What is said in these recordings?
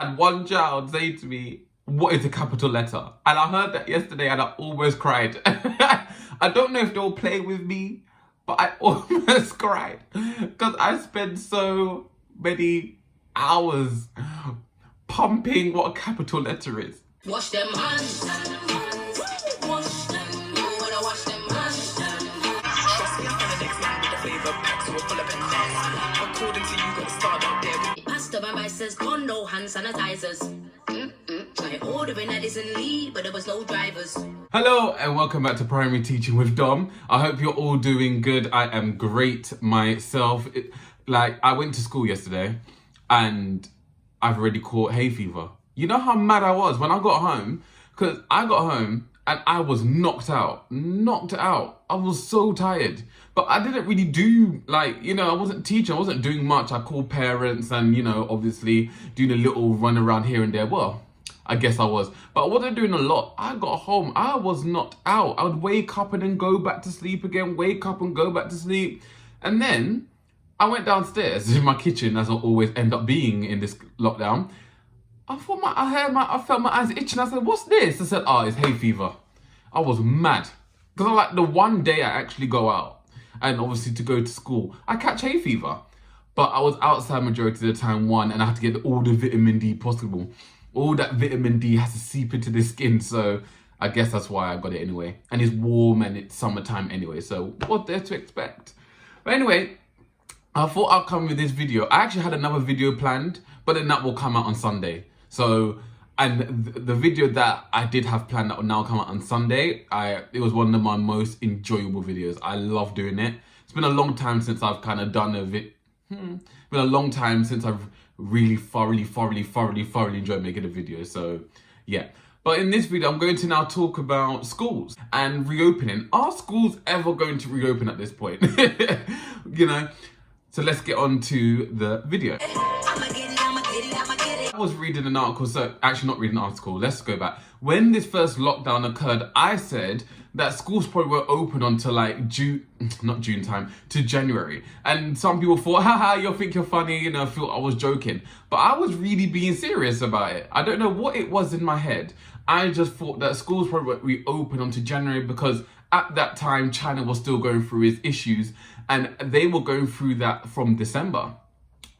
And one child say to me, "What is a capital letter?" And I heard that yesterday and I almost cried. I don't know if they'll play with me, but I almost cried because I spent so many hours pumping what a capital letter is. Wash them hands. Wash them. You wanna wash them hands. Trust me, I'm the next man with the flavor pack, so we're full of finesse. According to you, gotta start out there. Pastor Van says, "Gone no hand sanitizers." Try ordering Edison Lee, but there was no drivers. Hello and welcome back to Primary Teaching with Dom. I hope you're all doing good. I am great myself. I went to school yesterday and I've already caught hay fever. You know how mad I was when I got home? Because I got home and I was knocked out. I was so tired. But I didn't really do, I wasn't teaching. I wasn't doing much. I called parents and, obviously doing a little run around here and there. Well, I guess I was. But I wasn't doing a lot. I got home. I was knocked out. I would wake up and then go back to sleep again. Wake up and go back to sleep. And then I went downstairs in my kitchen, as I always end up being in this lockdown. I felt my eyes itching. I said, "What's this?" I said, "Oh, it's hay fever." I was mad. Because the one day I actually go out, and obviously to go to school, I catch hay fever. But I was outside majority of the time, and I had to get all the vitamin D possible. All that vitamin D has to seep into the skin, so I guess that's why I got it anyway. And it's warm and it's summertime anyway, so what there to expect? But anyway, I thought I'd come with this video. I actually had another video planned, but then that will come out on Sunday. So, and the video that I did have planned that will now come out on Sunday, it was one of my most enjoyable videos. I love doing it. It's been a long time since I've kind of done It's been a long time since I've really thoroughly enjoyed making a video. So, yeah. But in this video, I'm going to now talk about schools and reopening. Are schools ever going to reopen at this point? So let's get on to the video. I was reading an article, so actually not reading an article, let's go back. When this first lockdown occurred, I said that schools probably were open until to January. And some people thought, haha, you'll think you're funny, thought I was joking. But I was really being serious about it. I don't know what it was in my head. I just thought that schools probably won't reopen until January because at that time, China was still going through its issues and they were going through that from December.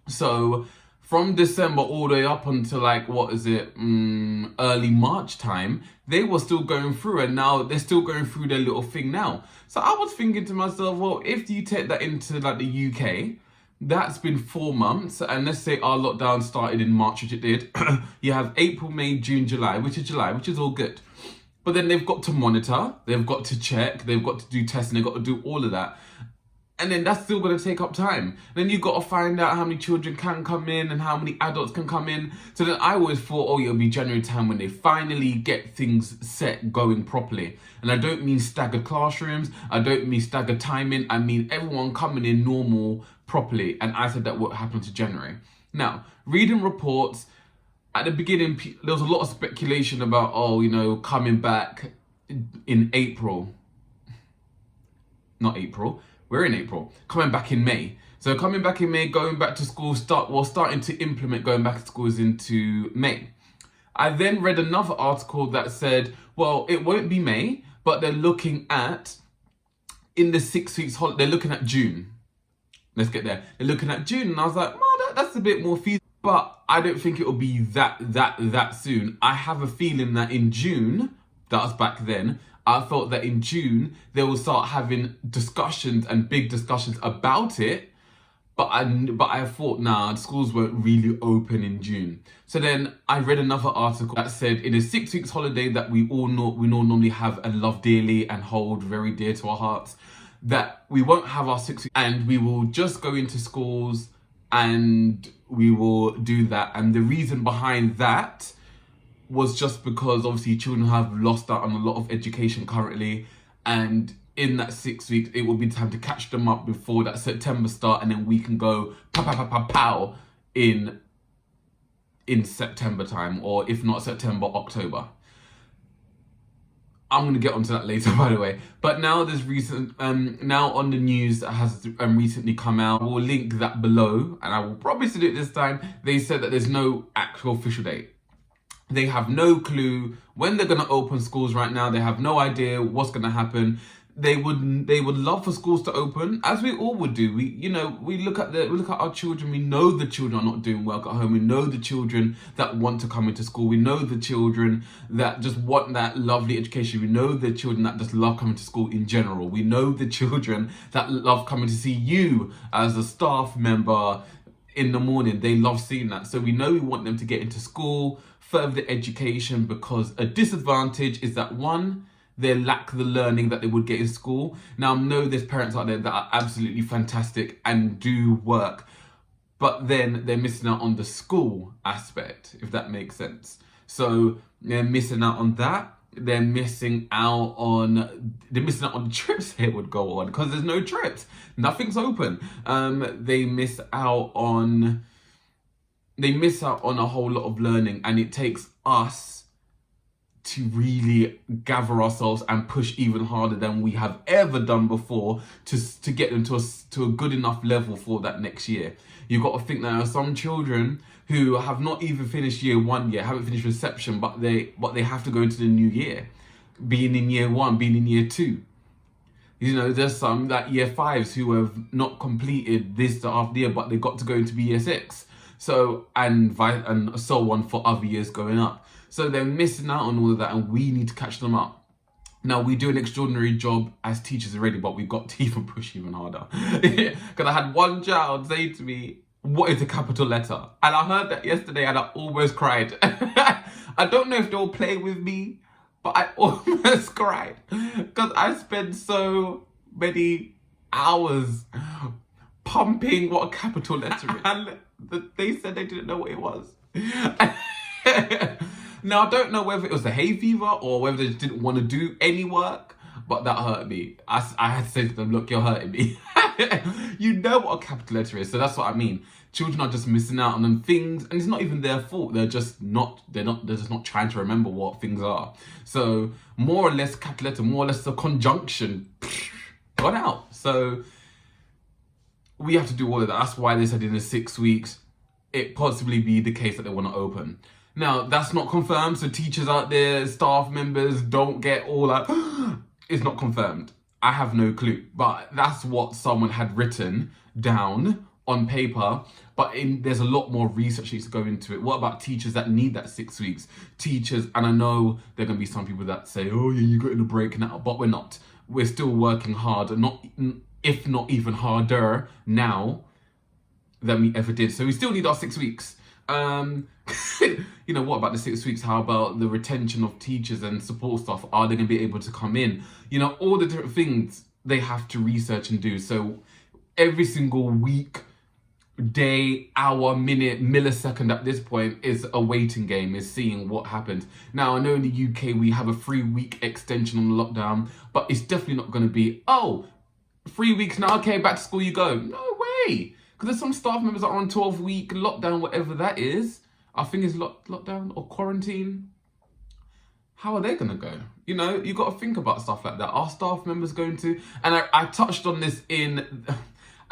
So from December all the way up until early March time, they were still going through and now they're still going through their little thing now. So I was thinking to myself, well, if you take that into the UK, that's been 4 months, and let's say our lockdown started in March, which it did. You have April, May, June, July, which is all good. But then they've got to monitor, they've got to check, they've got to do testing, they've got to do all of that. And then that's still going to take up time. Then you've got to find out how many children can come in and how many adults can come in. So then I always thought, oh, it'll be January time when they finally get things set going properly. And I don't mean staggered classrooms, I don't mean staggered timing, I mean everyone coming in normal, properly. And I said that would happen to January. Now, reading reports, at the beginning, there was a lot of speculation about, coming back in April. Not April. We're in April. Coming back in May. So coming back in May, going back to school, starting to implement going back to schools into May. I then read another article that said, well, it won't be May, but they're looking at, in the 6 weeks holiday, they're looking at June. Let's get there. They're looking at June, and I was like, well, that's a bit more feasible. But I don't think it will be that soon. I have a feeling that in June, that was back then, I felt that in June, they will start having discussions and big discussions about it. But I thought, nah, schools won't really open in June. So then I read another article that said in a 6 weeks holiday that we all normally have and love dearly and hold very dear to our hearts, that we won't have our 6 weeks and we will just go into schools and we will do that. And the reason behind that was just because obviously children have lost out on a lot of education currently, and in that 6 weeks it will be time to catch them up before that September start, and then we can go pow in September time, or if not September, October. I'm gonna get onto that later, by the way. But now there's now on the news that has recently come out. We'll link that below, and I will promise to do it this time. They said that there's no actual official date. They have no clue when they're gonna open schools right now. They have no idea what's gonna happen. They would love for schools to open, as we all would do. We look at our children. We know the children are not doing well at home. We know the children that want to come into school. We know the children that just want that lovely education. We know the children that just love coming to school in general. We know the children that love coming to see you as a staff member in the morning. They love seeing that. So we know we want them to get into school, further their education, because a disadvantage is that one, they lack the learning that they would get in school. Now, I know there's parents out there that are absolutely fantastic and do work, but then they're missing out on the school aspect, if that makes sense. So they're missing out on that. They're missing out on the trips they would go on, because there's no trips. Nothing's open. They miss out on a whole lot of learning, and it takes us to really gather ourselves and push even harder than we have ever done before to get them to a good enough level for that next year. You've got to think that there are some children who have not even finished year one yet, haven't finished reception, but they have to go into the new year, being in year one, being in year two. There's some that year fives who have not completed this half the year, but they got to go into year six. So, and so on for other years going up. So they're missing out on all of that, and we need to catch them up. Now, we do an extraordinary job as teachers already, but we've got to even push even harder. Because I had one child say to me, "What is a capital letter?" And I heard that yesterday and I almost cried. I don't know if they'll play with me, but I almost cried. Because I spent so many hours pumping what a capital letter is. And they said they didn't know what it was. Now, I don't know whether it was the hay fever or whether they just didn't want to do any work, but that hurt me. I had to say to them, look, you're hurting me. You know what a capital letter is, so that's what I mean. Children are just missing out on them things, and it's not even their fault. They're just not trying to remember what things are. So more or less capital letter, more or less a conjunction, gone out. So we have to do all of that. That's why they said in the 6 weeks, it possibly be the case that they want to open. Now, that's not confirmed, so teachers out there, staff members, don't get all that. It's not confirmed. I have no clue. But that's what someone had written down on paper. But there's a lot more research needs to go into it. What about teachers that need that 6 weeks? Teachers, and I know there are going to be some people that say, oh yeah, you're getting a break now. But we're not. We're still working hard, if not even harder now than we ever did. So we still need our 6 weeks. What about the 6 weeks? How about the retention of teachers and support staff? Are they going to be able to come in? All the different things they have to research and do. So every single week, day, hour, minute, millisecond at this point is a waiting game, is seeing what happens. Now, I know in the UK we have a 3-week extension on the lockdown, but it's definitely not going to be, 3 weeks now, okay, back to school you go. No way. Because there's some staff members that are on 12-week lockdown, whatever that is. I think it's lockdown or quarantine. How are they going to go? You got to think about stuff like that. Are staff members going to? And I touched on this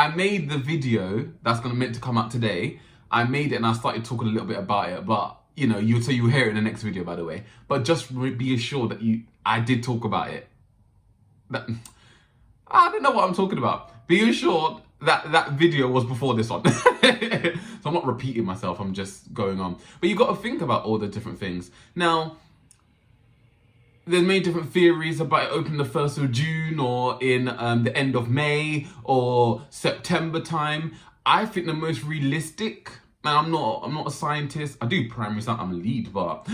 I made the video that's meant to come out today. I made it and I started talking a little bit about it. But, you'll hear it in the next video, by the way. But just be assured that I did talk about it. I don't know what I'm talking about. Be assured that video was before this one. So I'm not repeating myself, I'm just going on. But you've got to think about all the different things. Now, there's many different theories about it opening the 1st of June or in the end of May or September time. I think the most realistic, and I'm not a scientist. I do primary science, I'm a lead, but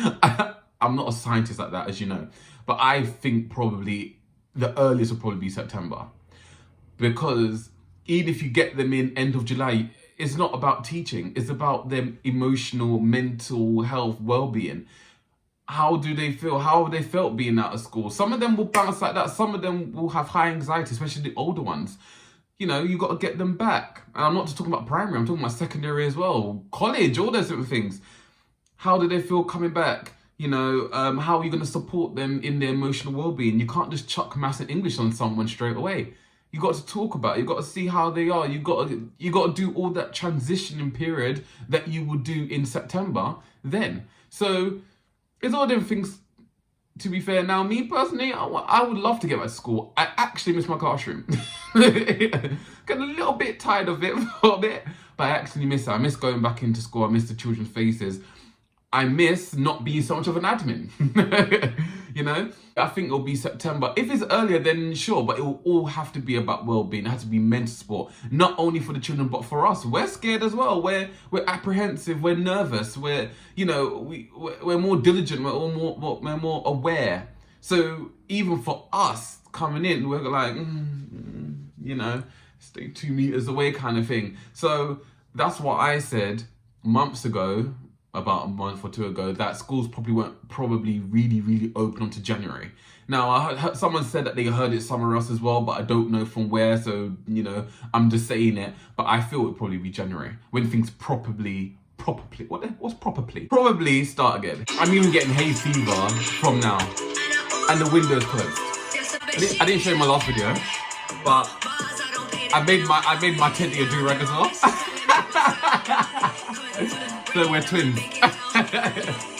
I'm not a scientist like that, as you know. But I think probably the earliest will probably be September. Because even if you get them in end of July, it's not about teaching. It's about their emotional, mental health, well-being. How do they feel? How have they felt being out of school? Some of them will bounce like that. Some of them will have high anxiety, especially the older ones. You got to get them back. And I'm not just talking about primary. I'm talking about secondary as well. College, all those different things. How do they feel coming back? You know, how are you going to support them in their emotional well-being? You can't just chuck maths and English on someone straight away. You got to talk about it. You got to see how they are. You got to do all that transitioning period that you would do in September then. So it's all them things. To be fair, now me personally, I would love to get back to school. I actually miss my classroom. Get a little bit tired of it for a bit, but I actually miss it. I miss going back into school. I miss the children's faces. I miss not being so much of an admin. You know, I think it'll be September. If it's earlier, then sure, but it will all have to be about well-being. It has to be mental support, not only for the children, but for us. We're scared as well. We're apprehensive. We're nervous. We're, you know, we're more diligent. We're more aware. So even for us coming in, we're like, you know, stay 2 meters away kind of thing. So that's what I said months ago, about a month or two ago, that schools weren't really open until January. Now, I heard someone said that they heard it somewhere else as well, but I don't know from where, so, you know, I'm just saying it. But I feel it'll probably be January, when things what's properly? Probably start again. I'm even getting hay fever from now, and the window's closed. I didn't show you my last video, but I made my teddy a do-rag as well. So we're twins.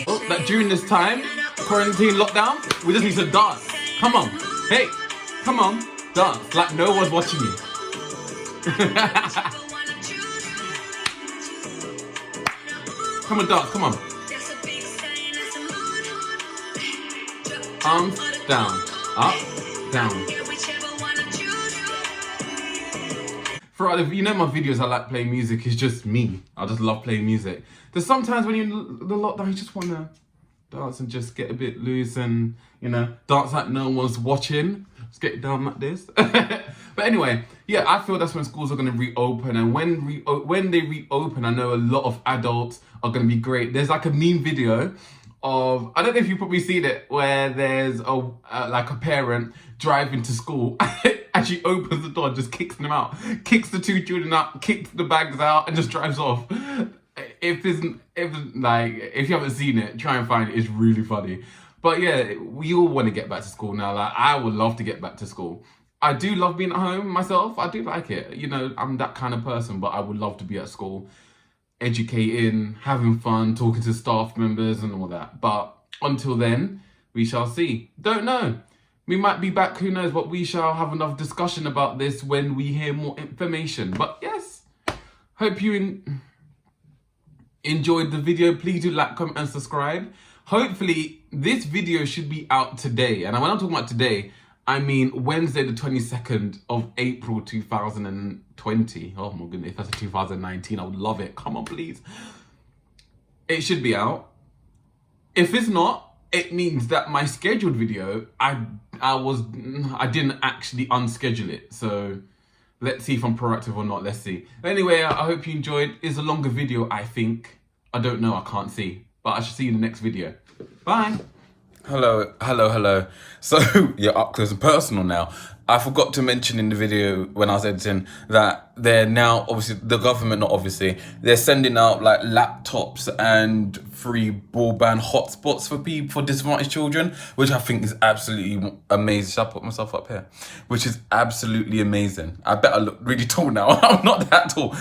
Oh, that during this time, quarantine lockdown, we just need to dance. Come on, hey, come on, dance like no one's watching you. Come on, dance, come on. Arms down, up, down. You know my videos, I like playing music. It's just me. I just love playing music. There's sometimes when you're in the lockdown, you just want to dance and just get a bit loose and, you know, dance like no one's watching. Just get down like this. But anyway, yeah, I feel that's when schools are going to reopen. And when they reopen, I know a lot of adults are going to be great. There's like a meme video of, I don't know if you've probably seen it, where there's like a parent driving to school and she opens the door, just kicks them out, kicks the two children out, kicks the bags out, and just drives off. If you haven't seen it, try and find it. It's really funny. But yeah, we all want to get back to school now. Like, I would love to get back to school. I do love being at home myself. I do like it. You know, I'm that kind of person, but I would love to be at school, educating, having fun, talking to staff members and all that. But until then, we shall see. Don't know. We might be back, who knows, but we shall have enough discussion about this when we hear more information. But yes, hope you enjoyed the video. Please do like, comment and subscribe. Hopefully this video should be out today. And when I'm talking about today, I mean Wednesday the 22nd of April 2020. Oh my goodness, if that's a 2019, I would love it. Come on, please. It should be out. If it's not, it means that my scheduled video, I didn't actually unschedule it. So let's see if I'm proactive or not. Let's see. Anyway, I hope you enjoyed. It's a longer video, I think. I don't know, I can't see. But I shall see you in the next video. Bye. Hello. So, you're up close and personal now. I forgot to mention in the video when I was editing that they're now, obviously, the government, not obviously, they're sending out like laptops and free broadband hotspots for disadvantaged children, which I think is absolutely amazing. Should I put myself up here? Which is absolutely amazing. I bet I look really tall now. I'm not that tall.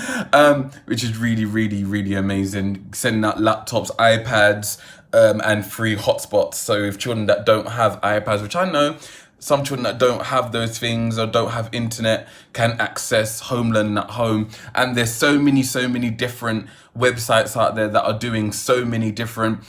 Which is really amazing. Sending out laptops, iPads, and free hotspots. So if children that don't have iPads, which I know some children that don't have those things or don't have internet can access home learning at home. And there's so many different websites out there that are doing so many different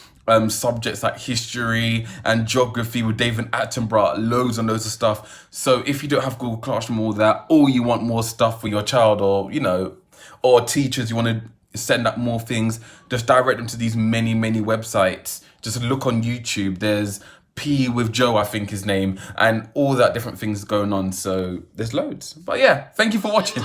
subjects like history and geography with David Attenborough, loads and loads of stuff. So if you don't have Google Classroom or that, or you want more stuff for your child, or, you know, or teachers, you want to send out more things, just direct them to these many websites. Just look on YouTube. There's P with Joe, I think his name, and all that different things going on. So there's loads. But yeah, thank you for watching.